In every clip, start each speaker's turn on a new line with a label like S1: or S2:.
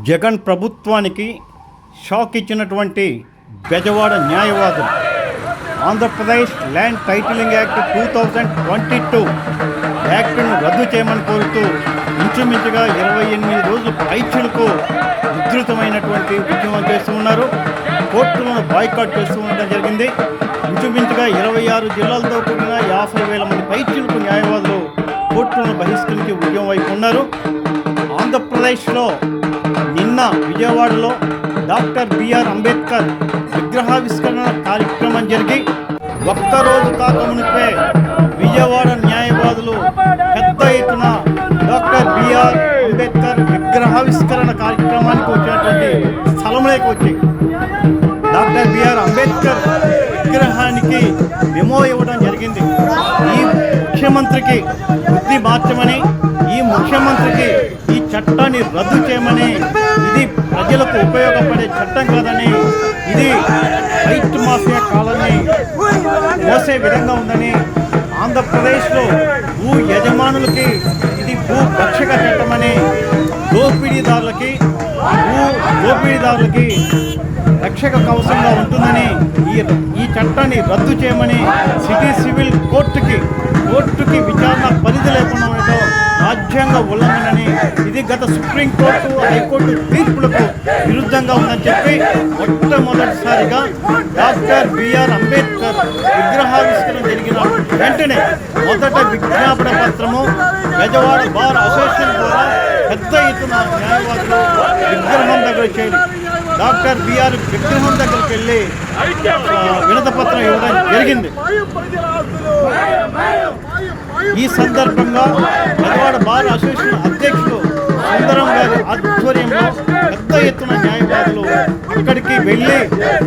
S1: జగన్ ప్రభుత్వానికి షాక్ ఇచ్చినటువంటి బెజవాడ న్యాయవాదులు ఆంధ్రప్రదేశ్ ల్యాండ్ టైటిలింగ్ యాక్ట్ 2022 యాక్ట్ను రద్దు చేయమని కోరుతూ ఇంచుమించుగా 28 రోజులు పైచులకు ఉధృతమైనటువంటి ఉద్యమం చేస్తూ ఉన్నారు. కోర్టులను బాయ్కాట్ చేస్తూ ఉండడం జరిగింది. ఇంచుమించుగా 26 జిల్లాలతో కూడిన 50,000 మంది పైచులకు న్యాయవాదులు కోర్టులను బహిష్కరించి ఉద్యమం వైపు ఉన్నారు. ఆంధ్రప్రదేశ్లో నిన్న విజయవాడలో డాక్టర్ బిఆర్ అంబేద్కర్ విగ్రహావిష్కరణ కార్యక్రమం జరిగి ఒక్కరోజు కాకమునిపే విజయవాడ న్యాయవాదులు పెద్ద ఎత్తున డాక్టర్ బిఆర్ అంబేద్కర్ విగ్రహావిష్కరణ కార్యక్రమానికి వచ్చినటువంటి స్థలంలోకి వచ్చి డాక్టర్ బిఆర్ అంబేద్కర్ విగ్రహానికి మెమో ఇవ్వడం జరిగింది. ఈ ముఖ్యమంత్రికి బుద్ధి మార్చమని, ఈ ముఖ్యమంత్రికి ఈ చట్టాన్ని రద్దు చేయమని, ఇది ప్రజలకు ఉపయోగపడే చట్టం కాదని, ఇది రైట్ మాఫియా కాలాన్ని మోసే విధంగా ఉందని, ఆంధ్రప్రదేశ్లో భూ యజమానులకి ఇది భూ రక్షక చట్టమని, దోపిడీదారులకి రక్షక కవచంగా ఉంటుందని, ఈ చట్టాన్ని రద్దు చేయమని సిటీ సివిల్ కోర్టుకి విచారణ పరిధి లేకుండా ఉండటం రాజ్యాంగ ఉల్లంఘనని, ఇది గత సుప్రీంకోర్టు హైకోర్టు తీర్పులకు విరుద్ధంగా ఉందని చెప్పి మొట్టమొదటిసారిగా డాక్టర్ బిఆర్ అంబేద్కర్ విగ్రహావిష్కరణ జరిగిన వెంటనే మొదట విజ్ఞాపన పత్రము బెజవాడ బార్ అసోసియేషన్ ద్వారా పెద్ద ఎత్తున న్యాయవాదులు విగ్రహం దగ్గర చేరి డాక్టర్ బిఆర్ విగ్రహం దగ్గరికి వెళ్ళి వినతి పత్రం ఇవ్వడం జరిగింది. ఈ సందర్భంగా బెజవాడ బార్ అసోసియేషన్ అధ్యక్షులు సుందరం గారి ఆధ్వర్యంలో పెద్ద ఎత్తున న్యాయవాదులు అక్కడికి వెళ్ళి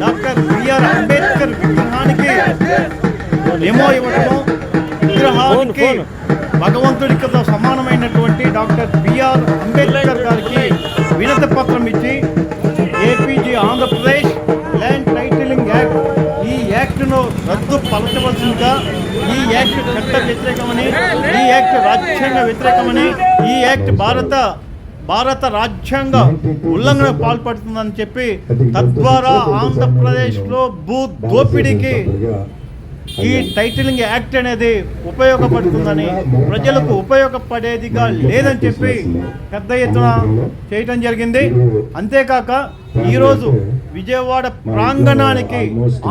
S1: డాక్టర్ బిఆర్ అంబేద్కర్ విగ్రహానికి మెమో ఇవ్వడము, విగ్రహానికి భగవంతుడికి సమానమైనటువంటి డాక్టర్ బిఆర్ అంబేద్కర్ గారికి వినతి పత్రం ఇచ్చి APG Andhra Pradesh land titling act ఈ యాక్ట్ను రద్దు పలచవలసిందిగా, ఈ యాక్ట్ చట్ట వ్యతిరేకమని, ఈ యాక్ట్ రాజ్యాంగ వ్యతిరేకమని, ఈ యాక్ట్ భారత రాజ్యాంగ ఉల్లంఘన పాల్పడుతుందని చెప్పి తద్వారా ఆంధ్రప్రదేశ్లో భూ దోపిడీకి ఈ టైటిలింగ్ యాక్ట్ అనేది ఉపయోగపడుతుందని, ప్రజలకు ఉపయోగపడేదిగా లేదని చెప్పి పెద్ద ఎత్తున చేయటం జరిగింది. అంతేకాక ఈరోజు విజయవాడ ప్రాంగణానికి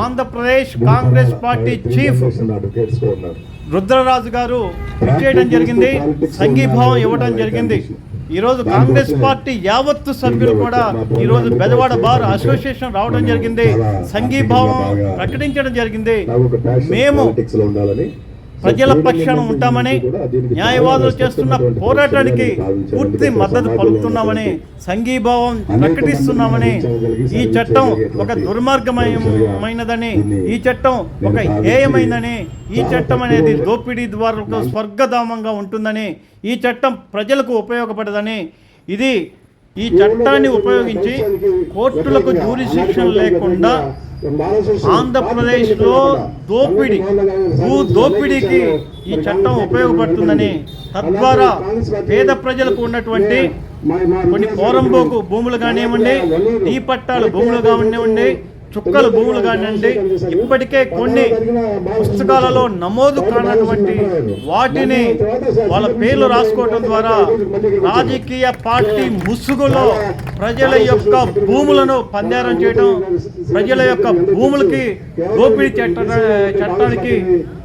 S1: ఆంధ్రప్రదేశ్ కాంగ్రెస్ పార్టీ చీఫ్ రుద్రరాజు గారు విచ్చేయడం జరిగింది, సంఘీభావం ఇవ్వడం జరిగింది. ఈరోజు కాంగ్రెస్ పార్టీ యావత్తు సభ్యులు కూడా ఈరోజు బెజవాడ బార్ అసోసియేషన్ రావడం జరిగింది, సంఘీభావం ప్రకటించడం జరిగింది. మేము ప్రజల పక్షాన ఉంటామని, న్యాయవాదులు చేస్తున్న పోరాటానికి పూర్తి మద్దతు పలుకుతున్నామని, సంఘీభావం ప్రకటిస్తున్నామని, ఈ చట్టం ఒక దుర్మార్గమైనదని, ఈ చట్టం ఒక హేయమైందని, ఈ చట్టం అనేది దోపిడీ ద్వారా స్వర్గధామంగా ఉంటుందని, ఈ చట్టం ప్రజలకు ఉపయోగపడదని, ఈ చట్టాన్ని ఉపయోగించి కోర్టులకు జ్యూరిస్డిక్షన్ లేకుండా ఆంధ్రప్రదేశ్లో భూ దోపిడీకి ఈ చట్టం ఉపయోగపడుతుందని, తద్వారా పేద ప్రజలకు ఉన్నటువంటి కొన్ని పోరంబోకు భూములు కానివ్వండి, ఈ పట్టాలు భూములు కానివ్వండి, చుక్కల భూములు కానివ్వండి, ఇప్పటికే కొన్ని పుస్తకాలలో నమోదు కానటువంటి వాటిని వాళ్ళ పేర్లు రాసుకోవడం ద్వారా రాజకీయ పార్టీ ముసుగులో ప్రజల యొక్క భూములను పందేరం చేయడం, ప్రజల యొక్క భూములకి దోపిడీ చట్టానికి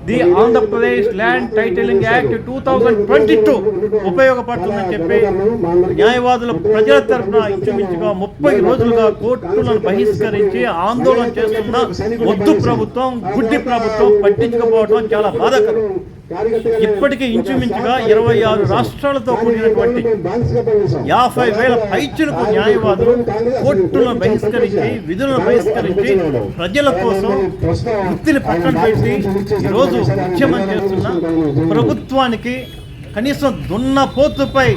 S1: the Andhra Pradesh land titling act 2022 ఉపయోగపడుతుందని చెప్పి న్యాయవాదులు ప్రజల తరఫున ఇంచుమించుగా 30 రోజులుగా కోర్టులను బహిష్కరించి ఆందోళన చేస్తున్న వద్దు ప్రభుత్వం, గుడ్డి ప్రభుత్వం పట్టించుకోకపోవడం చాలా బాధాకరం. ఇప్పటికీ ఇంచుమించుగా 26 రాష్ట్రాలతో కూడినటువంటి 50,000 పైచులకు న్యాయవాదులు కోర్టులను బహిష్కరించి, విధులను బహిష్కరించి ప్రజల కోసం వృత్తిని పక్కన పెట్టి ఈరోజు ఉద్యమం చేస్తున్న ప్రభుత్వానికి కనీసం దున్నపోతుపై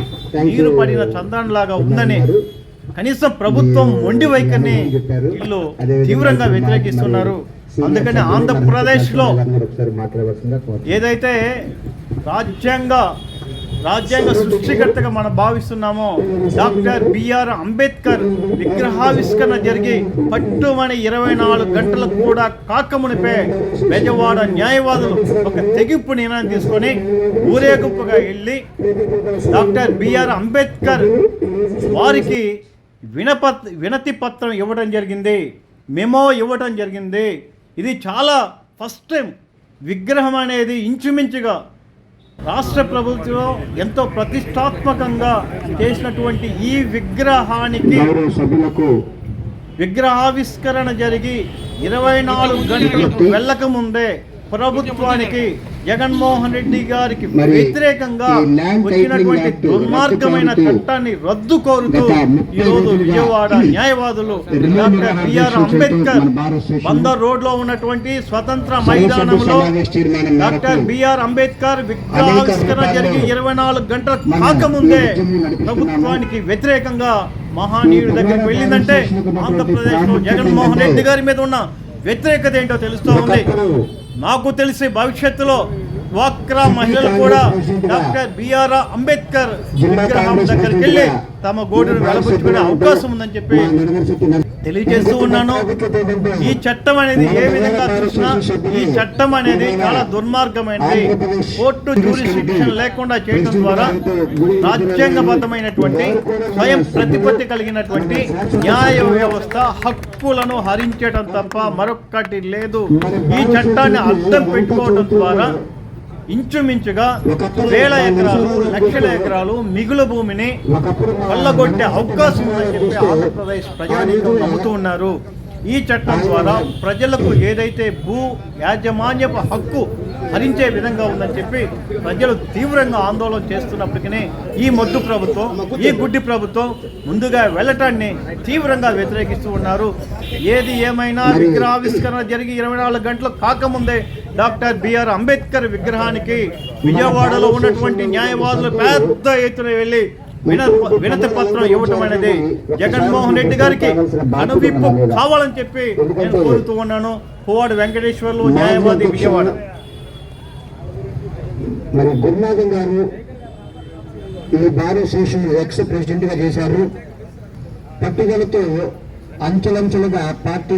S1: నీరు పడిన చంద్రంలాగా ఉందని, కనీసం ప్రభుత్వం మొండి వైఖరిని వీళ్ళు తీవ్రంగా వ్యతిరేకిస్తున్నారు. అందుకని ఆంధ్రప్రదేశ్లో ఏదైతే రాజ్యాంగ సృష్టికర్తగా మనం భావిస్తున్నామో డాక్టర్ బిఆర్ అంబేద్కర్ విగ్రహావిష్కరణ జరిగి పట్టుమని 24 గంటలు కూడా కాకమునిపే బెజవాడ న్యాయవాదులు ఒక తెగింపు నిర్ణయం తీసుకొని ఊరేగింపుగా వెళ్ళి డాక్టర్ బిఆర్ అంబేద్కర్ వారికి వినతి పత్రం ఇవ్వడం జరిగింది, మెమో ఇవ్వడం జరిగింది. ఇది చాలా ఫస్ట్ టైం విగ్రహం అనేది ఇంచుమించుగా రాష్ట్ర ప్రభుత్వం ఎంతో ప్రతిష్టాత్మకంగా చేసినటువంటి ఈ విగ్రహానికి విగ్రహావిష్కరణ జరిగి 24 గంటలకు వెళ్ళకముందే ప్రభుత్వానికి జగన్మోహన్ రెడ్డి గారికి వ్యతిరేకంగా వచ్చినటువంటి దుర్మార్గమైన చట్టాన్ని రద్దు కోరుతూ ఈరోజు విజయవాడ న్యాయవాదులు doctor B R Ambedkar Bandar road లో ఉన్నటువంటి స్వతంత్ర మైదానంలో డాక్టర్ బిఆర్ అంబేద్కర్ విగ్రహావిష్కరణ జరిగి 24 గంటలు కాకముందే ప్రభుత్వానికి వ్యతిరేకంగా మహానీయుడి దగ్గరికి వెళ్ళిందంటే ఆంధ్రప్రదేశ్లో జగన్మోహన్ రెడ్డి గారి మీద ఉన్న వ్యతిరేకత ఏంటో తెలుస్తూ ఉంది. నాకు తెలిసి భవిష్యత్తులో డ్వాక్రా మహిళలు కూడా డాక్టర్ బిఆర్ అంబేద్కర్ విగ్రహం దగ్గరికి వెళ్ళి తమ గోడును వెలబుచ్చుకునే అవకాశం ఉందని చెప్పి తెలియజేస్తూ ఉన్నాను. ఈ చట్టం అనేది ఏ విధంగా చూసినా ఈ చట్టం అనేది చాలా దుర్మార్గమైనది. కోర్టు జ్యూరిస్డిక్షన్ లేకుండా చేయడం ద్వారా రాజ్యాంగబద్ధమైనటువంటి స్వయం ప్రతిపత్తి కలిగినటువంటి న్యాయ వ్యవస్థ హక్కులను హరించడం తప్ప మరొక్కటి లేదు. ఈ చట్టాన్ని అర్థం పెట్టుకోవడం ద్వారా ఇంచుమించుగా వేల ఎకరాలు లక్షల ఎకరాలు మిగులు భూమిని కొల్లగొట్టే అవకాశం ఉందని చెప్పి ఆంధ్రప్రదేశ్ ప్రజానీకం నమ్ముతూ ఉన్నారు. ఈ చట్టం ద్వారా ప్రజలకు ఏదైతే భూ యాజమాన్యపు హక్కు హరించే విధంగా ఉందని చెప్పి ప్రజలు తీవ్రంగా ఆందోళన చేస్తున్నప్పటికీ ఈ మొద్దు ప్రభుత్వం, ఈ గుడ్డి ప్రభుత్వం ముందుగా వెళ్ళటాన్ని తీవ్రంగా వ్యతిరేకిస్తూ ఉన్నారు. ఏది ఏమైనా విగ్రహావిష్కరణ జరిగి 24 గంటలు కాకముందే డాక్టర్ బిఆర్ అంబేద్కర్ విగ్రహానికి విజయవాడలో ఉన్నటువంటి న్యాయవాదులు పెద్ద ఎత్తున వెళ్ళి వినతి పత్రం ఇవ్వటం అనేది జగన్మోహన్ రెడ్డి గారికి అనువిప్పు కావాలని చెప్పి నేను కోరుతూ ఉన్నాను. పువ్వాడ వెంకటేశ్వర్లు, న్యాయవాది, విజయవాడ.
S2: మరి గురునాథం గారు ఈ బార్ అసోసియేషన్ ఎక్స్ ప్రెసిడెంట్ గా చేశారు. పట్టుదలతో అంచెలంచెలుగా పార్టీ